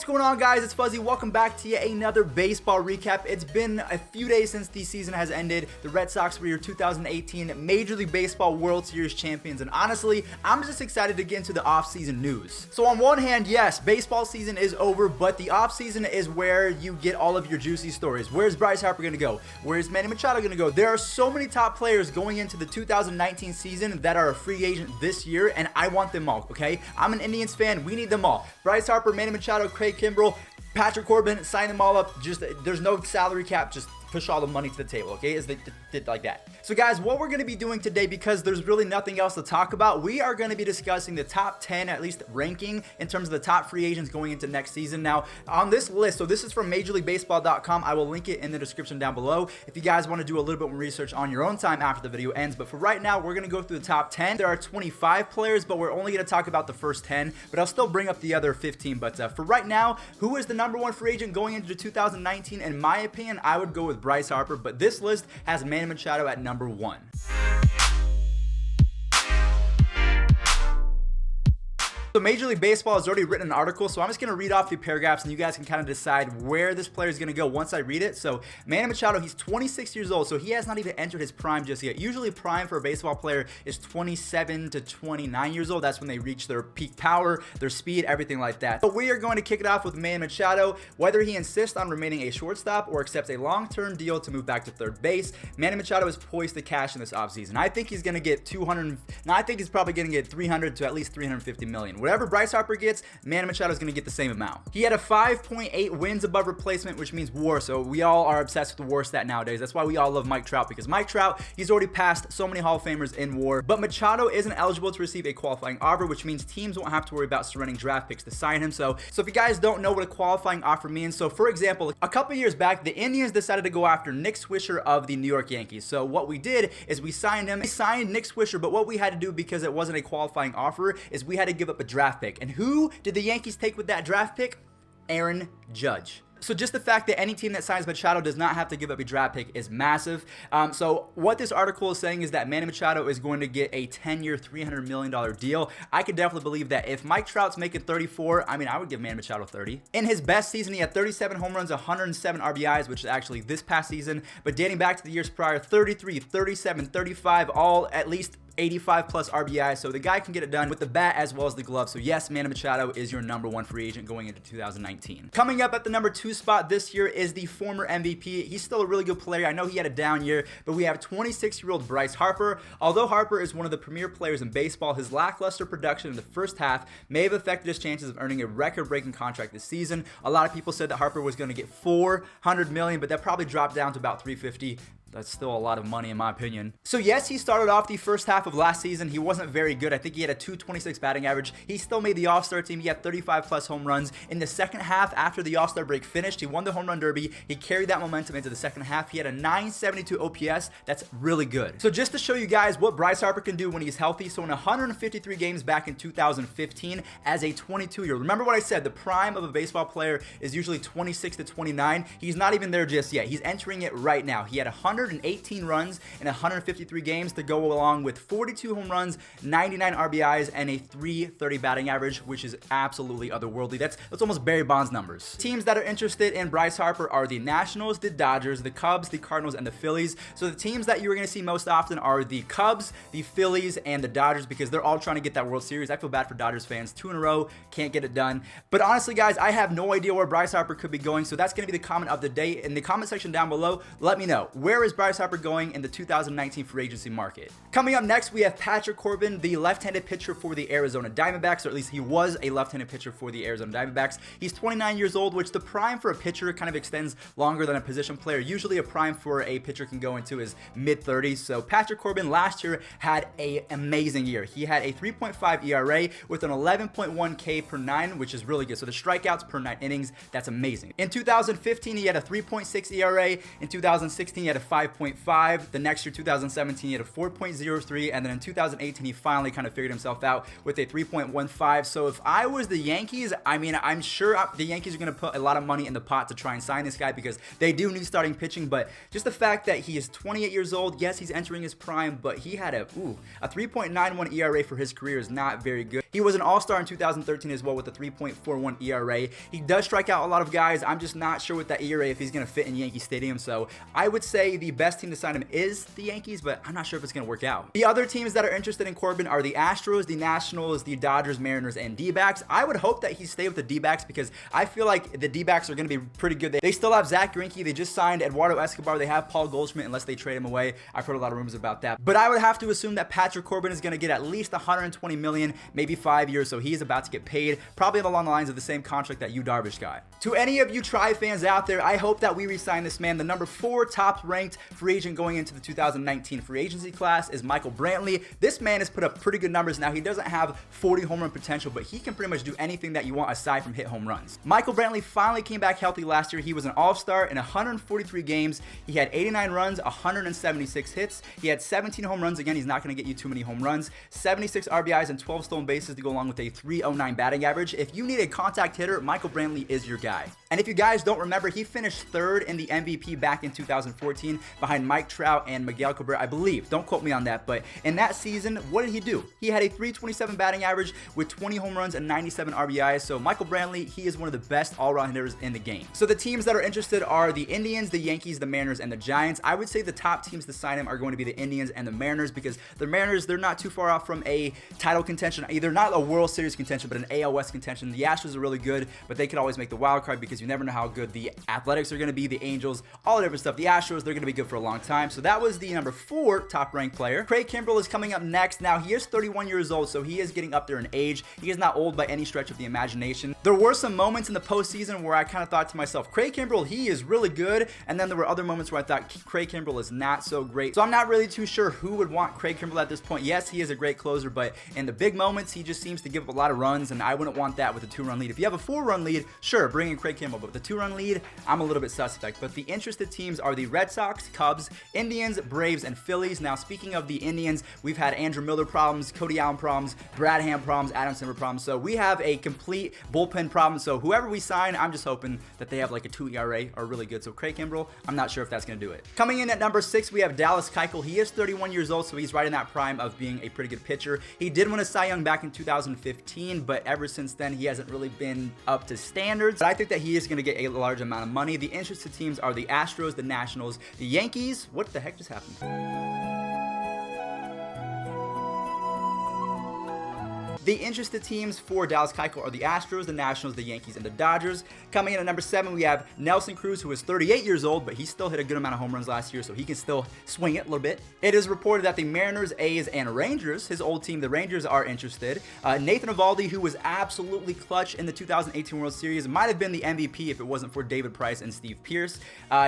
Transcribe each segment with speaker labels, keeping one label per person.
Speaker 1: What's going on, guys? It's Fuzzy. Welcome back to yet another baseball recap. It's been a few days since the season has ended. The Red Sox were your 2018 Major League Baseball World Series champions, and honestly, I'm just excited to get into the offseason news. So on one hand, yes, baseball season is over, but the offseason is where you get all of your juicy stories. Where's Bryce Harper going to go? Where's Manny Machado going to go? There are so many top players going into the 2019 season that are a free agent this year, and I want them all, okay? I'm an Indians fan. We need them all. Bryce Harper, Manny Machado, Craig Kimbrell, Patrick Corbin, sign them all up. Just there's no salary cap. Just push all the money to the table, okay? As they did like that. So guys, what we're going to be doing today, because there's really nothing else to talk about, we are going to be discussing the top 10, at least ranking, in terms of the top free agents going into next season. Now, on this list, so this is from MajorLeagueBaseball.com. I will link it in the description down below if you guys want to do a little bit more research on your own time after the video ends. But for right now, we're going to go through the top 10. There are 25 players, but we're only going to talk about the first 10, but I'll still bring up the other 15. But for right now, who is the number one free agent going into 2019? In my opinion, I would go with Bryce Harper, but this list has Manny Machado at number 1. So Major League Baseball has already written an article, so I'm just going to read off the paragraphs and you guys can kind of decide where this player is going to go once I read it. So Manny Machado, he's 26 years old, so he has not even entered his prime just yet. Usually prime for a baseball player is 27 to 29 years old. That's when they reach their peak power, their speed, everything like that. But we are going to kick it off with Manny Machado. Whether he insists on remaining a shortstop or accepts a long-term deal to move back to third base, Manny Machado is poised to cash in this offseason. I think he's going to get 200, now I think he's probably going to get 300 to at least 350 million. Whatever Bryce Harper gets, Manny Machado is going to get the same amount. He had a 5.8 wins above replacement, which means WAR. So we all are obsessed with the WAR stat nowadays. That's why we all love Mike Trout, because Mike Trout, he's already passed so many Hall of Famers in WAR. But Machado isn't eligible to receive a qualifying offer, which means teams won't have to worry about surrendering draft picks to sign him. So if you guys don't know what a qualifying offer means, so for example, a couple years back, the Indians decided to go after Nick Swisher of the New York Yankees. So what we did is we signed him. We signed Nick Swisher, but what we had to do, because it wasn't a qualifying offer, is we had to give up a draft pick. And who did the Yankees take with that draft pick? Aaron Judge. So just the fact that any team that signs Machado does not have to give up a draft pick is massive. So what this article is saying is that Manny Machado is going to get a 10-year, $300 million deal. I could definitely believe that. If Mike Trout's making 34, I mean, I would give Manny Machado 30. In his best season, he had 37 home runs, 107 RBIs, which is actually this past season. But dating back to the years prior, 33, 37, 35, all at least 85 plus RBI, so the guy can get it done with the bat as well as the glove. So yes, Manny Machado is your number one free agent going into 2019. Coming up at the number 2 spot this year is the former MVP. He's still a really good player. I know he had a down year, but we have 26-year-old Bryce Harper. Although Harper is one of the premier players in baseball, his lackluster production in the first half may have affected his chances of earning a record-breaking contract this season. A lot of people said that Harper was going to get $400 million, but that probably dropped down to about $350. That's still a lot of money in my opinion. So yes, he started off the first half of last season. He wasn't very good. I think he had a .226 batting average. He still made the All-Star team. He had 35 plus home runs. In the second half, after the All-Star break finished, he won the home run derby. He carried that momentum into the second half. He had a .972 OPS. That's really good. So just to show you guys what Bryce Harper can do when he's healthy. So in 153 games back in 2015 as a 22-year-old. Remember what I said, the prime of a baseball player is usually 26 to 29. He's not even there just yet. He's entering it right now. He had 118 runs in 153 games to go along with 42 home runs, 99 RBIs, and a .330 batting average, which is absolutely otherworldly. That's almost Barry Bonds numbers. Teams that are interested in Bryce Harper are the Nationals, the Dodgers, the Cubs, the Cardinals, and the Phillies. So the teams that you're going to see most often are the Cubs, the Phillies, and the Dodgers, because they're all trying to get that World Series. I feel bad for Dodgers fans. 2 in a row, can't get it done. But honestly, guys, I have no idea where Bryce Harper could be going, so that's going to be the comment of the day. In the comment section down below, let me know. Where is Bryce Harper going in the 2019 free agency market? Coming up next, we have Patrick Corbin, the left-handed pitcher for the Arizona Diamondbacks, or at least he was a left-handed pitcher for the Arizona Diamondbacks. He's 29 years old, which the prime for a pitcher kind of extends longer than a position player. Usually a prime for a pitcher can go into his mid-30s. So Patrick Corbin last year had an amazing year. He had a 3.5 ERA with an 11.1 K per 9, which is really good. So the strikeouts per 9 innings, that's amazing. In 2015, he had a 3.6 ERA. In 2016, he had a 5.5. The next year, 2017, he had a 4.03, and then in 2018, he finally kind of figured himself out with a 3.15. So if I was the Yankees, I mean, I'm sure the Yankees are going to put a lot of money in the pot to try and sign this guy because they do need starting pitching, but just the fact that he is 28 years old, yes, he's entering his prime, but he had a 3.91 ERA for his career is not very good. He was an all-star in 2013 as well with a 3.41 ERA. He does strike out a lot of guys. I'm just not sure with that ERA if he's going to fit in Yankee Stadium, so I would say the best team to sign him is the Yankees, but I'm not sure if it's going to work out. The other teams that are interested in Corbin are the Astros, the Nationals, the Dodgers, Mariners, and D-backs. I would hope that he stay with the D-backs because I feel like the D-backs are going to be pretty good. They still have Zach Greinke. They just signed Eduardo Escobar. They have Paul Goldschmidt unless they trade him away. I've heard a lot of rumors about that, but I would have to assume that Patrick Corbin is going to get at least $120 million, maybe 5 years, so he's about to get paid, probably along the lines of the same contract that Yu Darvish got. To any of you Tri fans out there, I hope that we re-sign this man. The number 4 top-ranked free agent going into the 2019 free agency class is Michael Brantley. This man has put up pretty good numbers. Now, he doesn't have 40 home run potential, but he can pretty much do anything that you want aside from hit home runs. Michael Brantley finally came back healthy last year. He was an all-star in 143 games. He had 89 runs, 176 hits. He had 17 home runs. Again, he's not going to get you too many home runs. 76 RBIs and 12 stolen bases to go along with a 309 batting average. If you need a contact hitter, Michael Brantley is your guy. And if you guys don't remember, he finished 3rd in the MVP back in 2014 behind Mike Trout and Miguel Cabrera, I believe. Don't quote me on that, but in that season, what did he do? He had a 327 batting average with 20 home runs and 97 RBIs. So Michael Brantley, he is one of the best all-around hitters in the game. So the teams that are interested are the Indians, the Yankees, the Mariners, and the Giants. I would say the top teams to sign him are going to be the Indians and the Mariners because the Mariners, they're not too far off from a title contention, either not a World Series contention, but an AL West contention. The Astros are really good, but they could always make the wild card because you never know how good the Athletics are going to be, the Angels, all the different stuff. The Astros, they're going to be good for a long time. So that was the number 4 top-ranked player. Craig Kimbrell is coming up next. Now, he is 31 years old, so he is getting up there in age. He is not old by any stretch of the imagination. There were some moments in the postseason where I kind of thought to myself, Craig Kimbrell, he is really good, and then there were other moments where I thought Craig Kimbrell is not so great. So I'm not really too sure who would want Craig Kimbrell at this point. Yes, he is a great closer, but in the big moments, he just seems to give up a lot of runs, and I wouldn't want that with a 2-run lead. If you have a 4-run lead, sure, bring in Craig Kimbrell, but with the 2-run lead, I'm a little bit suspect. But the interested teams are the Red Sox, Cubs, Indians, Braves, and Phillies. Now, speaking of the Indians, we've had Andrew Miller problems, Cody Allen problems, Brad Ham problems, Adam Simber problems, so we have a complete bullpen problem. So whoever we sign, I'm just hoping that they have like a 2 ERA or really good. So Craig Kimbrell, I'm not sure if that's going to do it. Coming in at number 6, we have Dallas Keuchel. He is 31 years old, so he's right in that prime of being a pretty good pitcher. He did win a Cy Young back in 2015, but ever since then, he hasn't really been up to standards. But I think that he is going to get a large amount of money. The interested teams are the Astros, the Nationals, the Yankees. What the heck just happened? The interested teams for Dallas Keuchel are the Astros, the Nationals, the Yankees, and the Dodgers. Coming in at number 7, we have Nelson Cruz, who is 38 years old, but he still hit a good amount of home runs last year, so he can still swing it a little bit. It is reported that the Mariners, A's, and Rangers, his old team, the Rangers, are interested. Nathan Eovaldi, who was absolutely clutch in the 2018 World Series, might have been the MVP if it wasn't for David Price and Steve Pearce.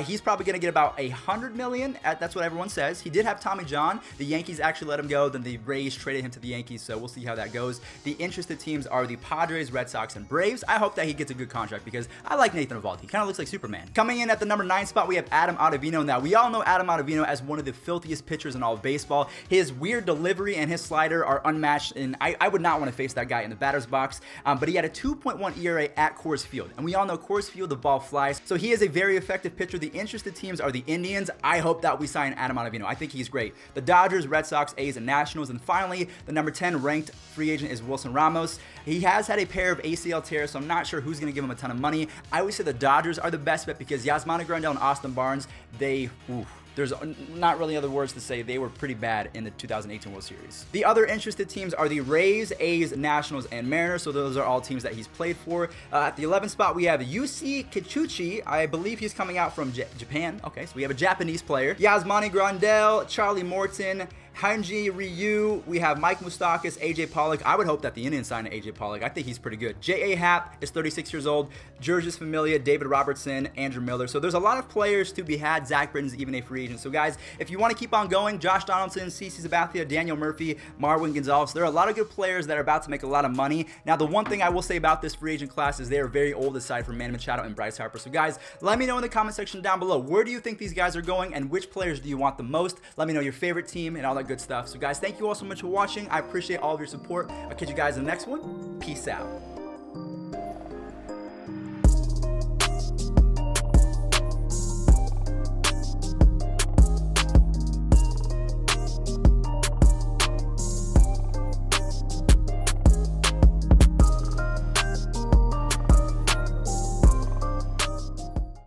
Speaker 1: He's probably going to get about $100 million. That's what everyone says. He did have Tommy John. The Yankees actually let him go. Then the Rays traded him to the Yankees, so we'll see how that goes. The interested teams are the Padres, Red Sox, and Braves. I hope that he gets a good contract because I like Nathan Eovaldi. He kind of looks like Superman. Coming in at the number 9 spot, we have Adam Ottavino. Now, we all know Adam Ottavino as one of the filthiest pitchers in all of baseball. His weird delivery and his slider are unmatched, and I would not want to face that guy in the batter's box, but he had a 2.1 ERA at Coors Field, and we all know Coors Field, the ball flies, so he is a very effective pitcher. The interested teams are the Indians. I hope that we sign Adam Ottavino. I think he's great. The Dodgers, Red Sox, A's, and Nationals, and finally, the number 10 ranked free agent is Wilson Ramos. He has had a pair of ACL tears, so I'm not sure who's going to give him a ton of money. I would say the Dodgers are the best bet because Yasmani Grandal and Austin Barnes, there's not really other words to say. They were pretty bad in the 2018 World Series. The other interested teams are the Rays, A's, Nationals, and Mariners, so those are all teams that he's played for. At the 11th spot, we have Yusi Kichuchi. I believe he's coming out from Japan. Okay, so we have a Japanese player. Yasmani Grandal, Charlie Morton, Hanji Ryu, we have Mike Moustakas, AJ Pollock. I would hope that the Indians sign AJ Pollock. I think he's pretty good. J.A. Happ is 36 years old. Georges Familia, David Robertson, Andrew Miller. So there's a lot of players to be had. Zach Britton's even a free agent. So guys, if you want to keep on going, Josh Donaldson, CeCe Sabathia, Daniel Murphy, Marwin Gonzalez. There are a lot of good players that are about to make a lot of money. Now, the one thing I will say about this free agent class is they are very old aside from Manny Machado and Bryce Harper. So guys, let me know in the comment section down below, where do you think these guys are going and which players do you want the most? Let me know your favorite team and all that good stuff. So guys, thank you all so much for watching. I appreciate all of your support. I'll catch you guys in the next one. Peace out.